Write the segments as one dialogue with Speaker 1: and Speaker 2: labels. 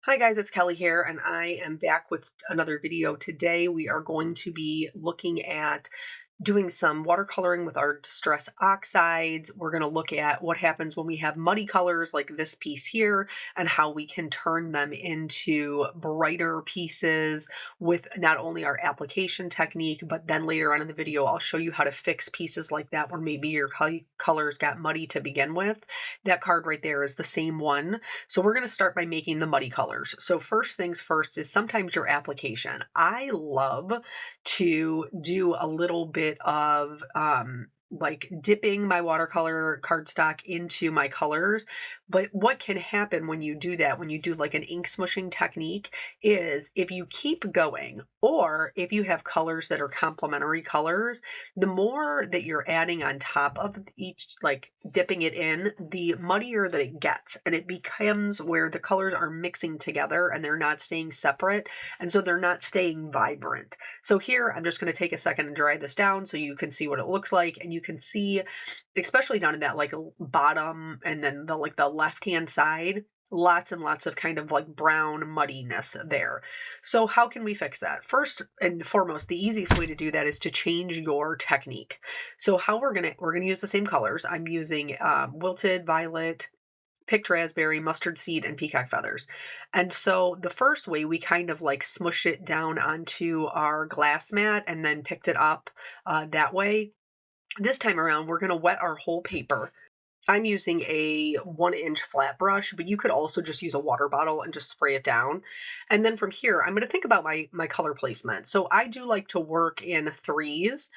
Speaker 1: Hi guys, it's Kelly here, and I am back with another video. Today we are going to be looking at doing some watercoloring with our Distress Oxides. We're going to look at what happens when we have muddy colors like this piece here and how we can turn them into brighter pieces with not only our application technique, but then later on in the video, I'll show you how to fix pieces like that where maybe your colors got muddy to begin with. That card right there is the same one. So we're going to start by making the muddy colors. So first things first is sometimes your application. I love to do a little bit of like dipping my watercolor cardstock into my colors. But what can happen when you do that, when you do like an ink smushing technique, is if you keep going, or if you have colors that are complementary colors, the more that you're adding on top of each, like dipping it in, the muddier that it gets. And it becomes where the colors are mixing together and they're not staying separate. And so they're not staying vibrant. So here, I'm just going to take a second and dry this down so you can see what it looks like. And you can see, especially down in that like bottom and then the like the left-hand side, lots and lots of kind of like brown muddiness there. So how can we fix that? First and foremost, the easiest way to do that is to change your technique. So how we're gonna use the same colors. I'm using wilted violet, picked raspberry, mustard seed, and peacock feathers. And so the first way, we kind of like smush it down onto our glass mat and then picked it up that way. This time around, we're going to wet our whole paper. I'm using a 1-inch flat brush, but you could also just use a water bottle and just spray it down. And then from here, I'm going to think about my color placement. So I do like to work in threes.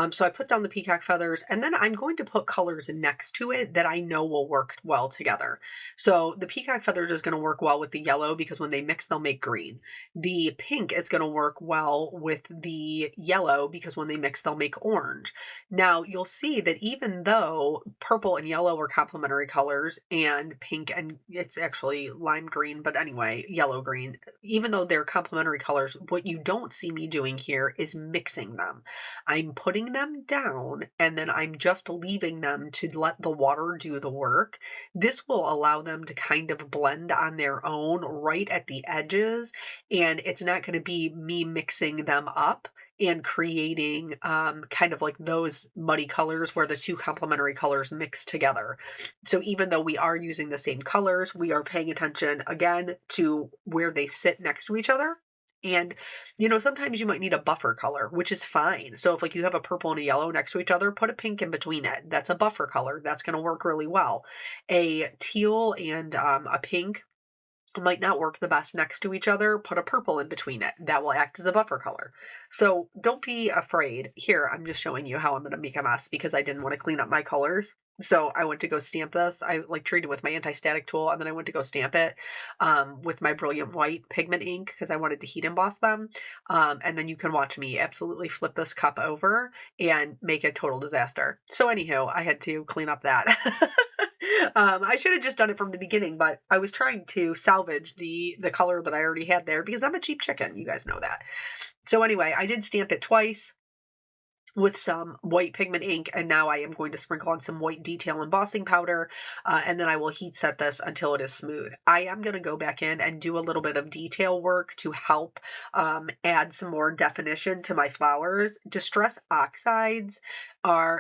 Speaker 1: So I put down the peacock feathers, and then I'm going to put colors next to it that I know will work well together. So the peacock feathers is going to work well with the yellow because when they mix, they'll make green. The pink is going to work well with the yellow because when they mix, they'll make orange. Now you'll see that even though purple and yellow are complementary colors and pink and it's actually lime green, but anyway, yellow green, even though they're complementary colors, what you don't see me doing here is mixing them. I'm putting them down and then I'm just leaving them to let the water do the work. This will allow them to kind of blend on their own right at the edges, and it's not going to be me mixing them up and creating kind of like those muddy colors where the two complementary colors mix together. So even though we are using the same colors, we are paying attention again to where they sit next to each other. And, sometimes you might need a buffer color, which is fine. So if like you have a purple and a yellow next to each other, put a pink in between it. That's a buffer color. That's going to work really well. A teal and a pink might not work the best next to each other. Put a purple in between it. That will act as a buffer color. So don't be afraid. Here, I'm just showing you how I'm going to make a mess because I didn't want to clean up my colors. So I went to go stamp this. I like treated with my anti-static tool, and then I went to go stamp it with my Brilliant White pigment ink because I wanted to heat emboss them. And then you can watch me absolutely flip this cup over and make a total disaster. So anywho, I had to clean up that. I should have just done it from the beginning, but I was trying to salvage the color that I already had there because I'm a cheap chicken. You guys know that. So anyway, I did stamp it twice with some white pigment ink, and now I am going to sprinkle on some white detail embossing powder, and then I will heat set this until it is smooth. I am going to go back in and do a little bit of detail work to help add some more definition to my flowers. Distress Oxides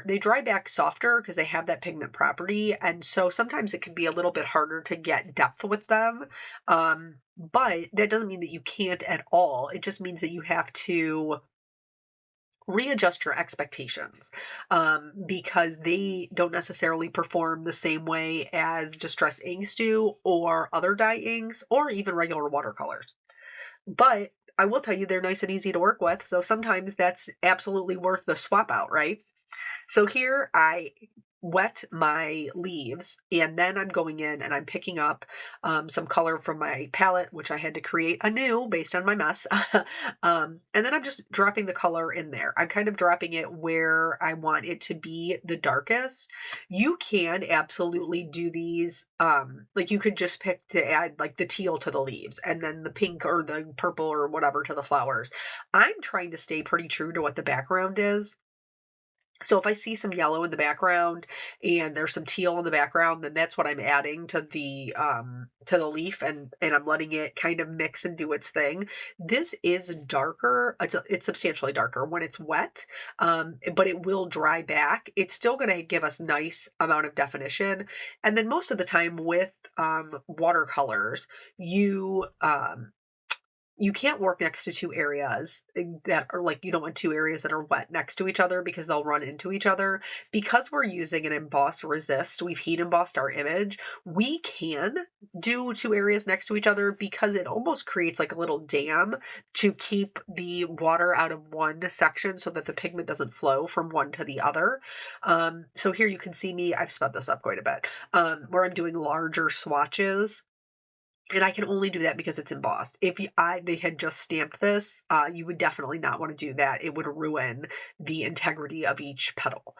Speaker 1: they dry back softer because they have that pigment property, and so sometimes it can be a little bit harder to get depth with them. But that doesn't mean that you can't at all. It just means that you have to readjust your expectations because they don't necessarily perform the same way as distress inks do, or other dye inks, or even regular watercolors. But I will tell you, they're nice and easy to work with, so sometimes that's absolutely worth the swap out, right? So here I wet my leaves, and then I'm going in and I'm picking up some color from my palette, which I had to create anew based on my mess. And then I'm just dropping the color in there. I'm kind of dropping it where I want it to be the darkest. You can absolutely do these, like you could just pick to add like the teal to the leaves and then the pink or the purple or whatever to the flowers. I'm trying to stay pretty true to what the background is. So if I see some yellow in the background and there's some teal in the background, then that's what I'm adding to the leaf, and I'm letting it kind of mix and do its thing. This is darker. It's substantially darker when it's wet, but it will dry back. It's still going to give us nice amount of definition. And then most of the time with watercolors, you can't work next to two areas that are like, you don't want two areas that are wet next to each other because they'll run into each other. Because we're using an emboss resist, we've heat embossed our image. We can do two areas next to each other because it almost creates like a little dam to keep the water out of one section so that the pigment doesn't flow from one to the other. So here you can see me, I've sped this up quite a bit, where I'm doing larger swatches. And I can only do that because it's embossed. If they had just stamped this, you would definitely not want to do that. It would ruin the integrity of each petal.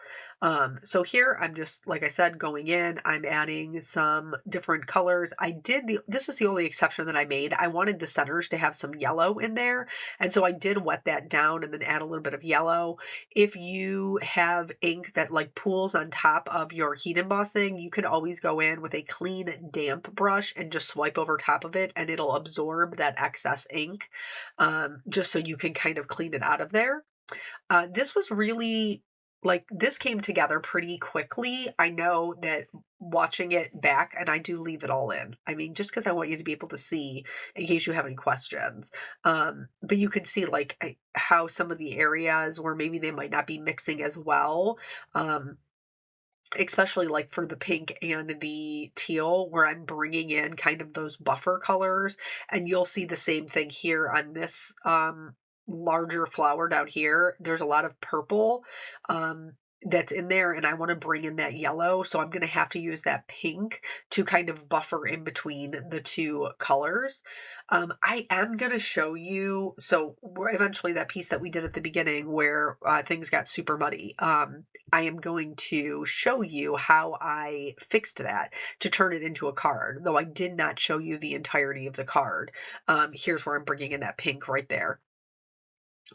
Speaker 1: So here I'm just, like I said, going in, I'm adding some different colors. This is the only exception that I made. I wanted the centers to have some yellow in there. And so I did wet that down and then add a little bit of yellow. If you have ink that like pools on top of your heat embossing, you can always go in with a clean, damp brush and just swipe over top of it and it'll absorb that excess ink, just so you can kind of clean it out of there. This was really like, this came together pretty quickly. I know that watching it back, and I do leave it all in. I mean, just because I want you to be able to see in case you have any questions. But you could see like how some of the areas where maybe they might not be mixing as well. Especially like for the pink and the teal, where I'm bringing in kind of those buffer colors, and you'll see the same thing here on this larger flower down here. There's a lot of purple that's in there, and I want to bring in that yellow, so I'm going to have to use that pink to kind of buffer in between the two colors. I am going to show you, so eventually that piece that we did at the beginning where things got super muddy, I am going to show you how I fixed that to turn it into a card, though I did not show you the entirety of the card. Here's where I'm bringing in that pink right there.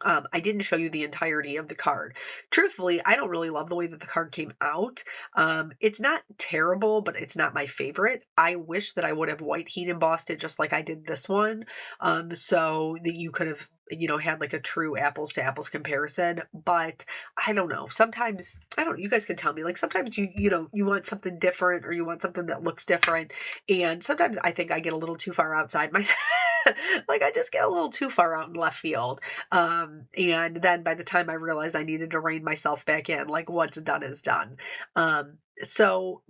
Speaker 1: I didn't show you the entirety of the card. Truthfully, I don't really love the way that the card came out. It's not terrible, but it's not my favorite. I wish that I would have white heat embossed it just like I did this one, so that you could have, had like a true apples to apples comparison. But I don't know. Sometimes, I don't, you guys can tell me, like sometimes you want something different or you want something that looks different. And sometimes I think I get a little too far outside my, like I just get a little too far out in left field. And then by the time I realized I needed to rein myself back in, like what's done is done. So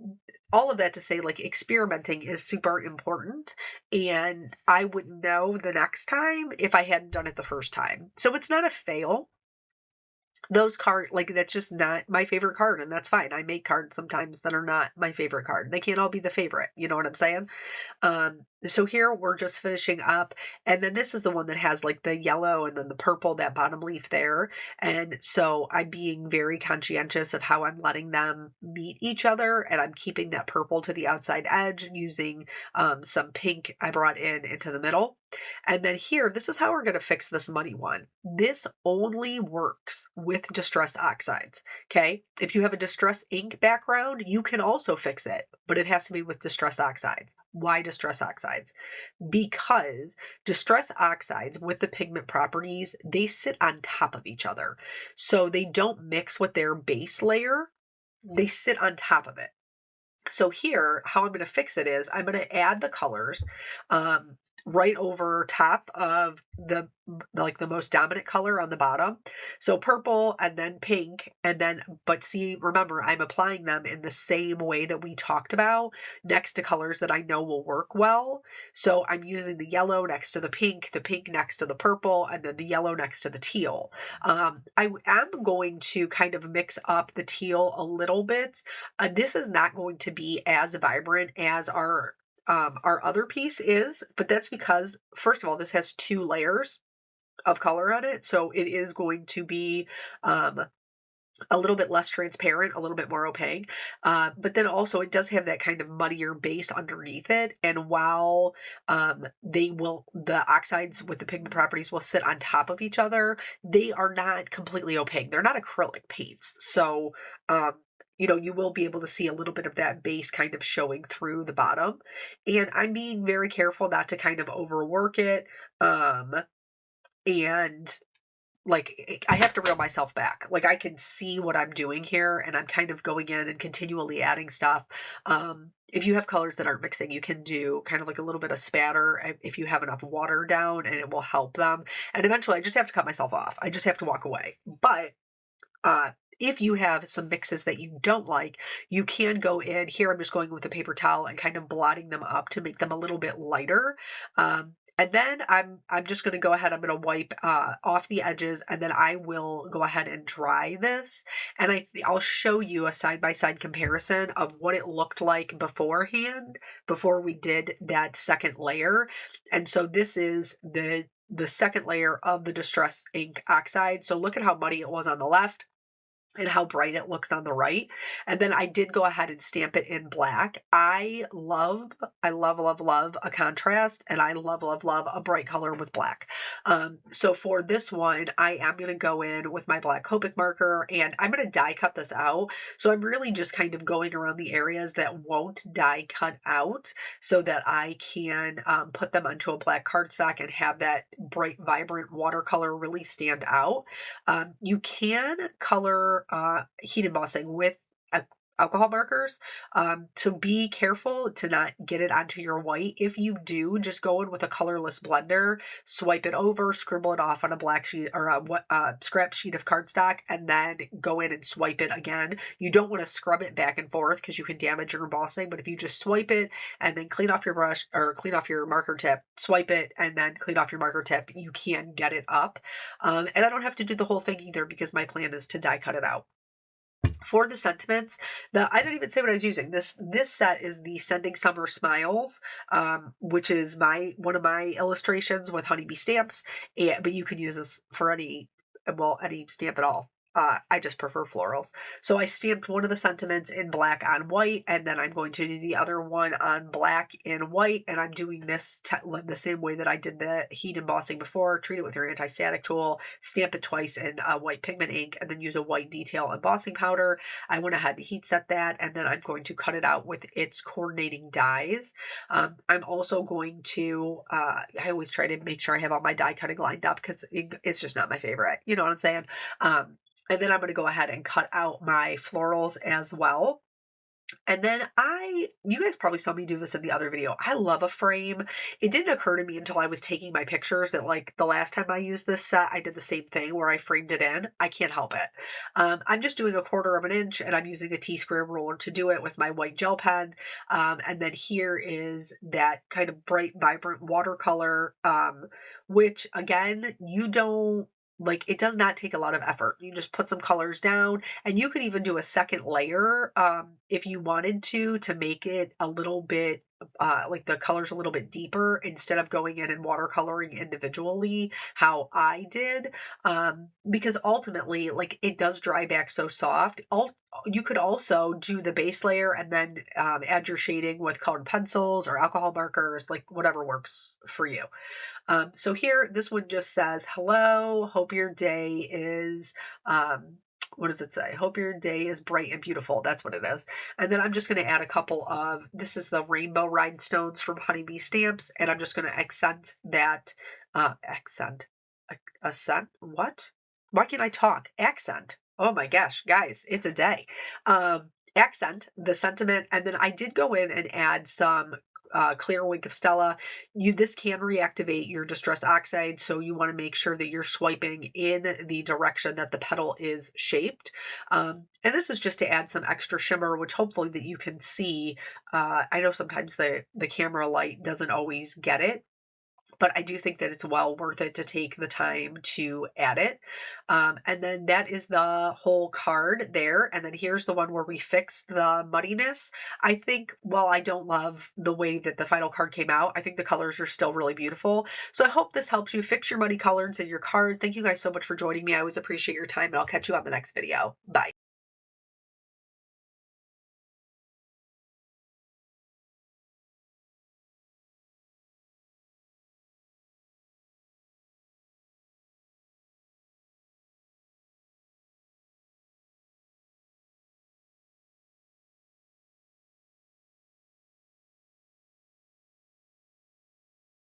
Speaker 1: all of that to say, like experimenting is super important, and I wouldn't know the next time if I hadn't done it the first time. So it's not a fail. Those cards, like that's just not my favorite card, and that's fine. I make cards sometimes that are not my favorite card. They can't all be the favorite. You know what I'm saying? So here we're just finishing up, and then this is the one that has like the yellow and then the purple, that bottom leaf there. And so I'm being very conscientious of how I'm letting them meet each other, and I'm keeping that purple to the outside edge using some pink I brought into the middle. And then here, this is how we're going to fix this muddy one. This only works with Distress Oxides. Okay. If you have a Distress ink background, you can also fix it, but it has to be with Distress Oxides. Why Distress Oxides? Because Distress Oxides with the pigment properties, they sit on top of each other. So they don't mix with their base layer. They sit on top of it. So here, how I'm going to fix it is I'm going to add the colors right over top of the most dominant color on the bottom. So purple and then pink, and then, but see, remember, I'm applying them in the same way that we talked about next to colors that I know will work well. So I'm using the yellow next to the pink next to the purple, and then the yellow next to the teal. I am going to kind of mix up the teal a little bit. This is not going to be as vibrant as our other piece is, but that's because, first of all, this has two layers of color on it. So it is going to be a little bit less transparent, a little bit more opaque. But then also it does have that kind of muddier base underneath it. And while the oxides with the pigment properties will sit on top of each other, they are not completely opaque. They're not acrylic paints. So, um, you will be able to see a little bit of that base kind of showing through the bottom. And I'm being very careful not to kind of overwork it. Um, and I have to reel myself back. Like, I can see what I'm doing here, and I'm kind of going in and continually adding stuff. If you have colors that aren't mixing, you can do kind of like a little bit of spatter if you have enough water down, and it will help them. And eventually, I just have to cut myself off. I just have to walk away. But uh, if you have some mixes that you don't like, you can go in here. I'm just going with a paper towel and kind of blotting them up to make them a little bit lighter. And then I'm just going to go ahead. I'm going to wipe off the edges, and then I will go ahead and dry this. And I'll show you a side by side comparison of what it looked like beforehand, before we did that second layer. And so this is the second layer of the Distress ink oxide. So look at how muddy it was on the left and how bright it looks on the right. And then I did go ahead and stamp it in black. I love, love a contrast, and I love a bright color with black. So for this one, I am going to go in with my black Copic marker, and I'm going to die cut this out. So I'm really just kind of going around the areas that won't die cut out so that I can put them onto a black cardstock and have that bright, vibrant watercolor really stand out. You can color heat embossing with alcohol markers. So be careful to not get it onto your white. If you do, just go in with a colorless blender, swipe it over, scribble it off on a black sheet or a scrap sheet of cardstock, and then go in and swipe it again. You don't want to scrub it back and forth because you can damage your embossing, but if you just swipe it and then clean off your brush or clean off your marker tip, swipe it and then clean off your marker tip, you can get it up. And I don't have to do the whole thing either because my plan is to die cut it out. For the sentiments, I don't even say what I was using. This set is the Sending Summer Smiles, which is one of my illustrations with honeybee stamps. But you can use this for any stamp at all. I just prefer florals. So I stamped one of the sentiments in black on white, and then I'm going to do the other one on black and white, and I'm doing this the same way that I did the heat embossing before. Treat it with your anti-static tool, stamp it twice in white pigment ink, and then use a white detail embossing powder. I went ahead and heat set that, and then I'm going to cut it out with its coordinating dies. I'm also going to, I always try to make sure I have all my die cutting lined up because it's just not my favorite. You know what I'm saying? And then I'm going to go ahead and cut out my florals as well. And then you guys probably saw me do this in the other video. I love a frame. It didn't occur to me until I was taking my pictures that like the last time I used this set, I did the same thing where I framed it in. I can't help it. I'm just doing 1/4 of an inch, and I'm using a T-square ruler to do it with my white gel pen. And then here is that kind of bright, vibrant watercolor, which again, it does not take a lot of effort. You just put some colors down, and you could even do a second layer if you wanted to make it a little bit like the colors a little bit deeper instead of going in and watercoloring individually how I did, because ultimately like it does dry back so soft. You could also do the base layer and then add your shading with colored pencils or alcohol markers, like whatever works for you. So here, this one just says, hello, hope your day is, what does it say? Hope your day is bright and beautiful. That's what it is. And then I'm just going to add a couple of, this is the rainbow rhinestones from Honeybee Stamps. And I'm just going to accent that, accent, what? Why can't I talk? Accent. Oh my gosh, guys, it's a day. Accent the sentiment. And then I did go in and add some clear wink of Stella. This can reactivate your Distress Oxide, so you want to make sure that you're swiping in the direction that the petal is shaped. And this is just to add some extra shimmer, which hopefully that you can see. I know sometimes the camera light doesn't always get it, but I do think that it's well worth it to take the time to add it. And then that is the whole card there. And then here's the one where we fixed the muddiness. I think, while I don't love the way that the final card came out, I think the colors are still really beautiful. So I hope this helps you fix your muddy colors in your card. Thank you guys so much for joining me. I always appreciate your time, and I'll catch you on the next video. Bye.